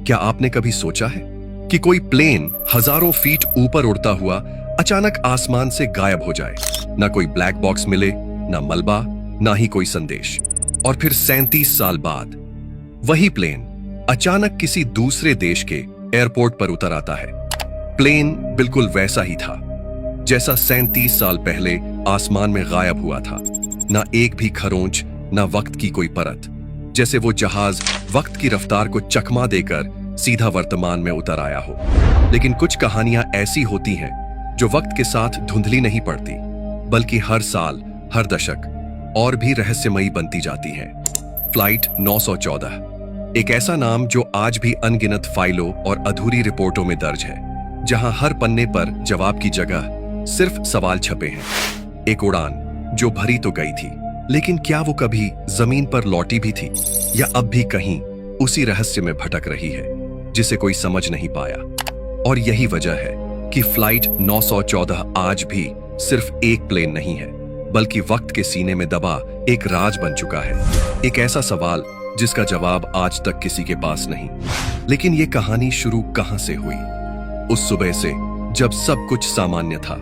क्या आपने कभी सोचा है कि कोई प्लेन हजारों फीट ऊपर उड़ता हुआ अचानक आसमान से गायब हो जाए? ना कोई ब्लैक बॉक्स मिले, ना मलबा, ना ही कोई संदेश। और फिर 37 साल बाद वही प्लेन अचानक किसी दूसरे देश के एयरपोर्ट पर उतर आता है। प्लेन बिल्कुल वैसा ही था जैसा 37 साल पहले आसमान में गायब हुआ था। ना एक भी खरोंच, ना वक्त की कोई परत। जैसे वो जहाज वक्त की रफ्तार को चकमा देकर सीधा वर्तमान में उतर आया हो। लेकिन कुछ कहानियां ऐसी होती हैं जो वक्त के साथ धुंधली नहीं पड़ती, बल्कि हर साल, हर दशक और भी रहस्यमयी बनती जाती हैं। फ्लाइट 914 एक ऐसा नाम जो आज भी अनगिनत फाइलों और अधूरी रिपोर्टों में दर्ज है, जहां हर पन्ने पर जवाब की जगह सिर्फ सवाल छपे हैं। एक उड़ान जो भरी तो गई थी, लेकिन क्या वो कभी जमीन पर लौटी भी थी, या अब भी कहीं उसी रहस्य में भटक रही है जिसे कोई समझ नहीं पाया? और यही वजह है कि फ्लाइट 914 आज भी सिर्फ एक प्लेन नहीं है, बल्कि वक्त के सीने में दबा एक राज बन चुका है। एक ऐसा सवाल जिसका जवाब आज तक किसी के पास नहीं। लेकिन ये कहानी शुरू कहां से हुई? उस सुबह से जब सब कुछ सामान्य था,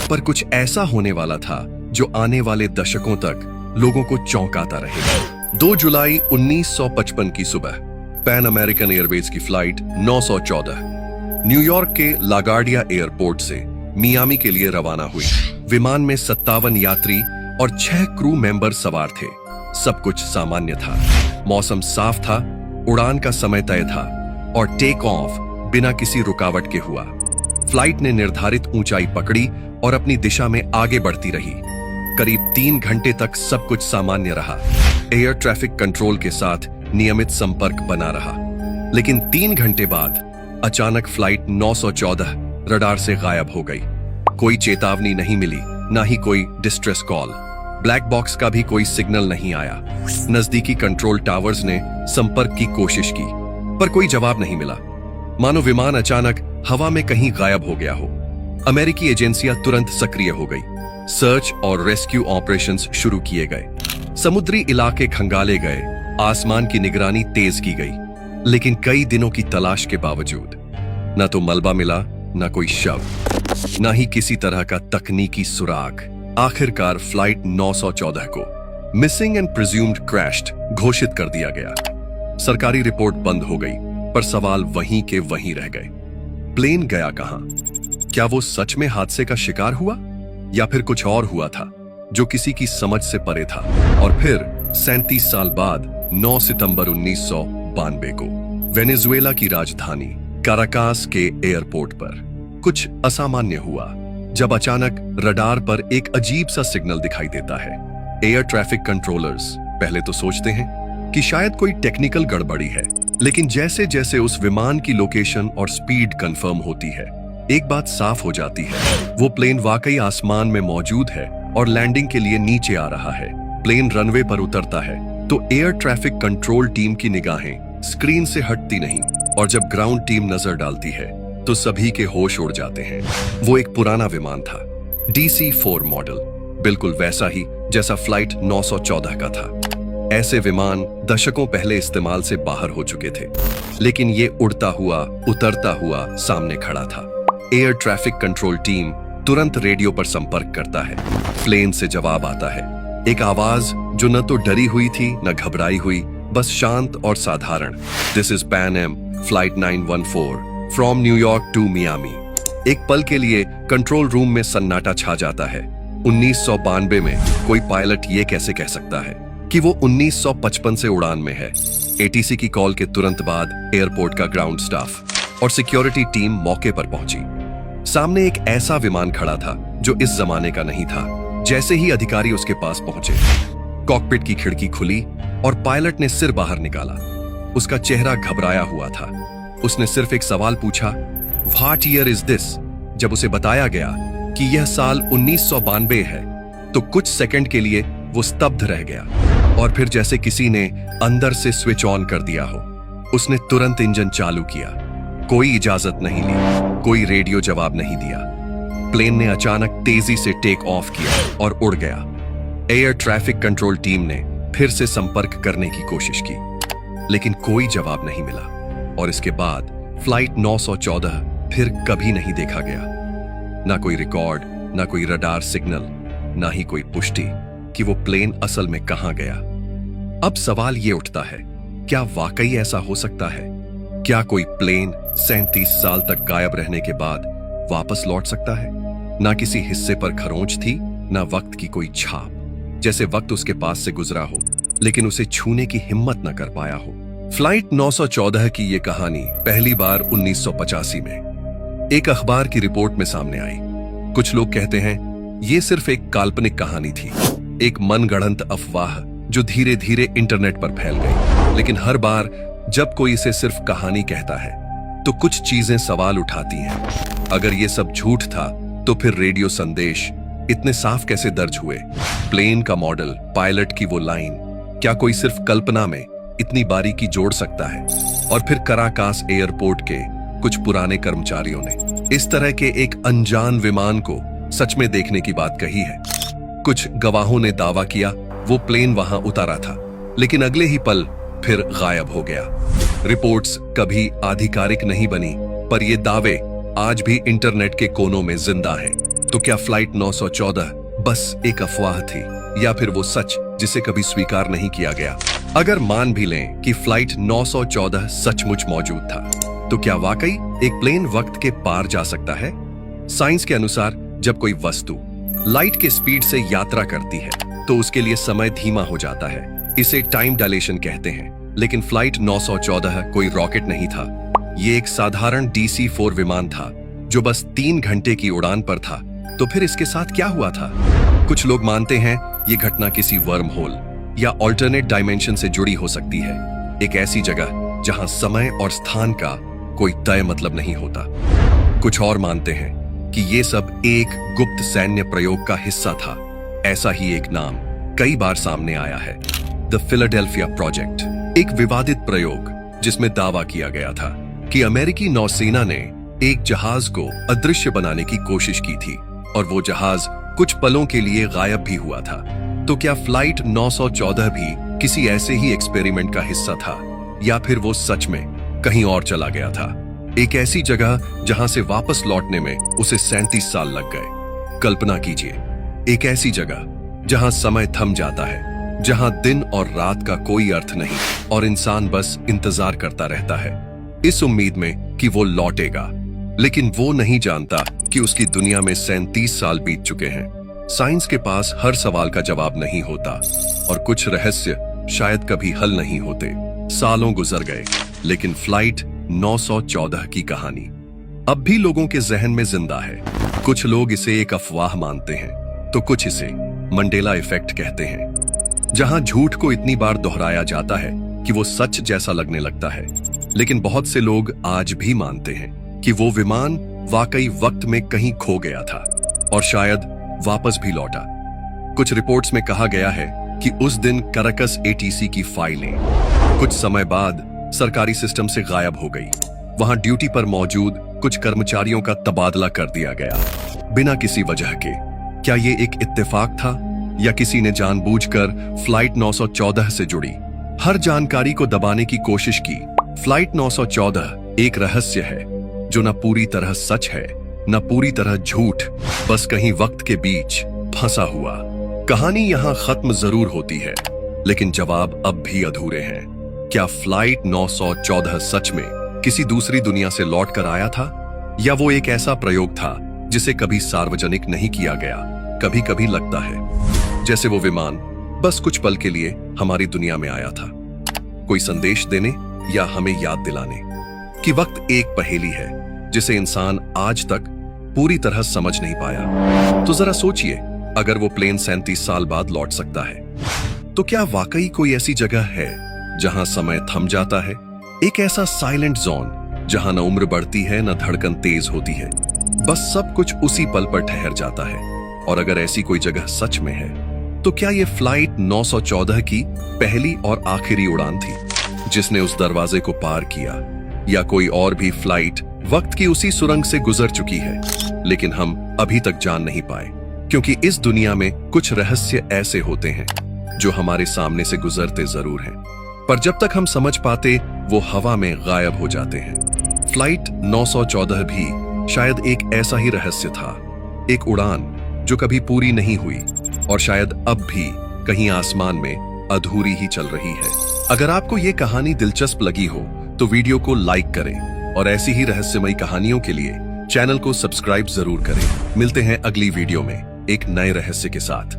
पर कुछ ऐसा होने वाला था जो आने वाले दशकों तक लोगों को चौंकाता रहेगा। 2 जुलाई 1955 की सुबह पैन अमेरिकन एयरवेज की फ्लाइट 914 न्यूयॉर्क के लागार्डिया एयरपोर्ट से मियामी के लिए रवाना हुई। विमान में 57 यात्री और 6 क्रू मेंबर सवार थे। सब कुछ सामान्य था। मौसम साफ था, उड़ान का समय तय था और टेक ऑफ बिना किसी रुकावट के हुआ। फ्लाइट ने निर्धारित ऊंचाई पकड़ी और अपनी दिशा में आगे बढ़ती रही। करीब 3 घंटे तक सब कुछ सामान्य रहा। एयर ट्रैफिक कंट्रोल के साथ नियमित संपर्क बना रहा। लेकिन 3 घंटे बाद अचानक फ्लाइट 914 रडार से गायब हो गई। कोई चेतावनी नहीं मिली, ना ही कोई डिस्ट्रेस कॉल। ब्लैक बॉक्स का भी कोई सिग्नल नहीं आया। नजदीकी कंट्रोल टावर्स ने संपर्क की कोशिश की, पर कोई जवाब नहीं मिला। मानो विमान अचानक हवा में कहीं गायब हो गया हो। अमेरिकी एजेंसियां तुरंत सक्रिय हो गई। सर्च और रेस्क्यू ऑपरेशंस शुरू किए गए। समुद्री इलाके खंगाले गए, आसमान की निगरानी तेज की गई। लेकिन कई दिनों की तलाश के बावजूद न तो मलबा मिला, न कोई शव, न ही किसी तरह का तकनीकी सुराग। आखिरकार फ्लाइट 914 को मिसिंग एंड प्रिज्यूम्ड क्रैश्ड घोषित कर दिया गया। सरकारी रिपोर्ट बंद हो गई, पर सवाल वहीं के वहीं रह गए। प्लेन गया कहां? क्या वो सच में हादसे का शिकार हुआ, या फिर कुछ और हुआ था जो किसी की समझ से परे था? और फिर 37 साल बाद 9 सितंबर 1992 को वेनेजुएला की राजधानी काराकास के एयरपोर्ट पर कुछ असामान्य हुआ, जब अचानक रडार पर एक अजीब सा सिग्नल दिखाई देता है। एयर ट्रैफिक कंट्रोलर्स पहले तो सोचते हैं कि शायद कोई टेक्निकल गड़बड़ी है, लेकिन जैसे जैसे उस विमान की लोकेशन और स्पीड कंफर्म होती है, एक बात साफ हो जाती है। वो प्लेन वाकई आसमान में मौजूद है और लैंडिंग के लिए नीचे आ रहा है। प्लेन रनवे पर उतरता है तो एयर ट्रैफिक कंट्रोल टीम की निगाहें स्क्रीन से हटती नहीं, और जब ग्राउंड टीम नजर डालती है तो सभी के होश उड़ जाते हैं। वो एक पुराना विमान था, DC-4 मॉडल, बिल्कुल वैसा ही जैसा फ्लाइट 914 का था। ऐसे विमान दशकों पहले इस्तेमाल से बाहर हो चुके थे, लेकिन ये उड़ता हुआ, उतरता हुआ सामने खड़ा था। एयर ट्रैफिक कंट्रोल टीम तुरंत रेडियो पर संपर्क करता है। प्लेन से जवाब आता है, एक आवाज जो न तो डरी हुई थी न घबराई हुई, बस शांत और साधारण। This is Pan Am flight 914 from New York to Miami. एक पल के लिए कंट्रोल रूम में सन्नाटा छा जाता है। 1992 में कोई पायलट ये कैसे कह सकता है कि वो 1955 से उड़ान में है? ATC की कॉल के तुरंत बाद एयरपोर्ट का ग्राउंड स्टाफ और सिक्योरिटी टीम मौके पर पहुंची। सामने एक ऐसा विमान खड़ा था जो इस जमाने का नहीं था। जैसे ही अधिकारी उसके पास पहुंचे, कॉकपिट की खिड़की खुली और पायलट ने सिर बाहर निकाला। उसका चेहरा घबराया हुआ था। उसने सिर्फ एक सवाल पूछा, व्हाट ईयर इज दिस? जब उसे बताया गया कि यह साल 1992 है, तो कुछ सेकंड के लिए वो स्तब्ध रह गया, और फिर जैसे किसी ने अंदर से स्विच ऑन कर दिया हो, उसने तुरंत इंजन चालू किया। कोई इजाजत नहीं ली, कोई रेडियो जवाब नहीं दिया। प्लेन ने अचानक तेजी से टेक ऑफ किया और उड़ गया। एयर ट्रैफिक कंट्रोल टीम ने फिर से संपर्क करने की कोशिश की, लेकिन कोई जवाब नहीं मिला। और इसके बाद फ्लाइट 914 फिर कभी नहीं देखा गया। ना कोई रिकॉर्ड, ना कोई रडार सिग्नल, ना ही कोई पुष्टि कि वो प्लेन असल में कहां गया। अब सवाल ये उठता है, क्या वाकई ऐसा हो सकता है? क्या कोई प्लेन 37 साल तक गायब रहने के बाद वापस लौट सकता है? ना किसी हिस्से पर खरोंच थी, ना वक्त की कोई छाप, जैसे वक्त उसके पास से गुजरा हो लेकिन उसे छूने की हिम्मत न कर पाया हो। फ्लाइट 914 की यह कहानी पहली बार 1985 में एक अखबार की रिपोर्ट में सामने आई। कुछ लोग कहते हैं यह सिर्फ एक काल्पनिक कहानी थी, एक मनगढ़ंत अफवाह जो धीरे धीरे इंटरनेट पर फैल गई। लेकिन हर बार जब कोई इसे सिर्फ कहानी कहता है तो कुछ चीजें सवाल उठाती हैं। अगर ये सब झूठ था तो फिर रेडियो संदेश इतने साफ कैसे दर्ज हुए? प्लेन का मॉडल, पायलट की वो लाइन, क्या कोई सिर्फ कल्पना में इतनी बारीकी जोड़ सकता है? और फिर कराकास एयरपोर्ट के कुछ पुराने कर्मचारियों ने इस तरह के एक अनजान विमान को सच में देखने की बात कही है। कुछ गवाहों ने दावा किया वो प्लेन वहां उतारा था, लेकिन अगले ही पल फिर गायब हो गया। रिपोर्ट्स कभी आधिकारिक नहीं बनी, पर ये दावे आज भी इंटरनेट के कोनों में जिंदा हैं। तो क्या फ्लाइट 914 बस एक अफवाह थी, या फिर वो सच जिसे कभी स्वीकार नहीं किया गया? अगर मान भी लें कि फ्लाइट 914 सचमुच मौजूद था, तो क्या वाकई एक प्लेन वक्त के पार जा सकता है? साइंस के अनुसार जब कोई वस्तु लाइट के स्पीड से यात्रा करती है तो उसके लिए समय धीमा हो जाता है। इसे टाइम डायलेशन कहते हैं। लेकिन फ्लाइट 914 कोई रॉकेट नहीं था, ये एक साधारण DC-4 विमान था जो बस 3 घंटे की उड़ान पर था। तो फिर इसके साथ क्या हुआ था? कुछ लोग मानते हैं ये घटना किसी वर्म होल या ऑल्टरनेट डायमेंशन से जुड़ी हो सकती है, एक ऐसी जगह जहां समय और स्थान का कोई तय मतलब नहीं होता। कुछ और मानते हैं कि ये सब एक गुप्त सैन्य प्रयोग का हिस्सा था। ऐसा ही एक नाम कई बार सामने आया है, द फिलाडेल्फिया प्रोजेक्ट, एक विवादित प्रयोग जिसमें दावा किया गया था कि अमेरिकी नौसेना ने एक जहाज को अदृश्य बनाने की कोशिश की थी और वो जहाज कुछ पलों के लिए गायब भी हुआ था। तो क्या फ्लाइट 914 भी किसी ऐसे ही एक्सपेरिमेंट का हिस्सा था, या फिर वो सच में कहीं और चला गया था, एक ऐसी जगह जहां से वापस लौटने में उसे 37 साल लग गए? कल्पना कीजिए, एक ऐसी जगह जहां समय थम जाता है, जहां दिन और रात का कोई अर्थ नहीं और इंसान बस इंतजार करता रहता है, इस उम्मीद में कि वो लौटेगा। लेकिन वो नहीं जानता कि उसकी दुनिया में 37 साल बीत चुके हैं। साइंस के पास हर सवाल का जवाब नहीं होता और कुछ रहस्य शायद कभी हल नहीं होते। सालों गुजर गए, लेकिन फ्लाइट 914 की कहानी अब भी लोगों के जहन में जिंदा है। कुछ लोग इसे एक अफवाह मानते हैं, तो कुछ इसे मंडेला इफेक्ट कहते हैं, जहां झूठ को इतनी बार दोहराया जाता है कि वो सच जैसा लगने लगता है। लेकिन बहुत से लोग आज भी मानते हैं कि वो विमान वाकई वक्त में कहीं खो गया था और शायद वापस भी लौटा। कुछ रिपोर्ट्स में कहा गया है कि उस दिन कराकस ATC की फाइलें कुछ समय बाद सरकारी सिस्टम से गायब हो गई। वहां ड्यूटी पर मौजूद कुछ कर्मचारियों का तबादला कर दिया गया बिना किसी वजह के। क्या ये एक इत्तेफाक था, या किसी ने जानबूझकर फ्लाइट 914 से जुड़ी हर जानकारी को दबाने की कोशिश की? फ्लाइट 914 एक रहस्य है जो न पूरी तरह सच है, न पूरी तरह झूठ, बस कहीं वक्त के बीच फंसा हुआ। कहानी यहां खत्म जरूर होती है, लेकिन जवाब अब भी अधूरे हैं। क्या फ्लाइट 914 सच में किसी दूसरी दुनिया से लौट कर आया था, या वो एक ऐसा प्रयोग था जिसे कभी सार्वजनिक नहीं किया गया? कभी कभी लगता है जैसे वो विमान बस कुछ पल के लिए हमारी दुनिया में आया था, कोई संदेश देने या हमें याद दिलाने कि वक्त एक पहेली है जिसे इंसान आज तक पूरी तरह समझ नहीं पाया। तो जरा सोचिए, अगर वो प्लेन 37 साल बाद लौट सकता है, तो क्या वाकई कोई ऐसी जगह है जहां समय थम जाता है, एक ऐसा साइलेंट जोन जहां न उम्र बढ़ती है न धड़कन तेज होती है, बस सब कुछ उसी पल पर ठहर जाता है? और अगर ऐसी कोई जगह सच में है, तो क्या ये फ्लाइट 914 की पहली और आखिरी उड़ान थी जिसने उस दरवाजे को पार किया, या कोई और भी फ्लाइट वक्त की उसी सुरंग से गुजर चुकी है, लेकिन हम अभी तक जान नहीं पाए? क्योंकि इस दुनिया में कुछ रहस्य ऐसे होते हैं जो हमारे सामने से गुजरते जरूर हैं, पर जब तक हम समझ पाते वो हवा में गायब हो जाते हैं। फ्लाइट 914 भी शायद एक ऐसा ही रहस्य था, एक उड़ान जो कभी पूरी नहीं हुई और शायद अब भी कहीं आसमान में अधूरी ही चल रही है। अगर आपको ये कहानी दिलचस्प लगी हो तो वीडियो को लाइक करें और ऐसी ही रहस्यमयी कहानियों के लिए चैनल को सब्सक्राइब जरूर करें। मिलते हैं अगली वीडियो में एक नए रहस्य के साथ।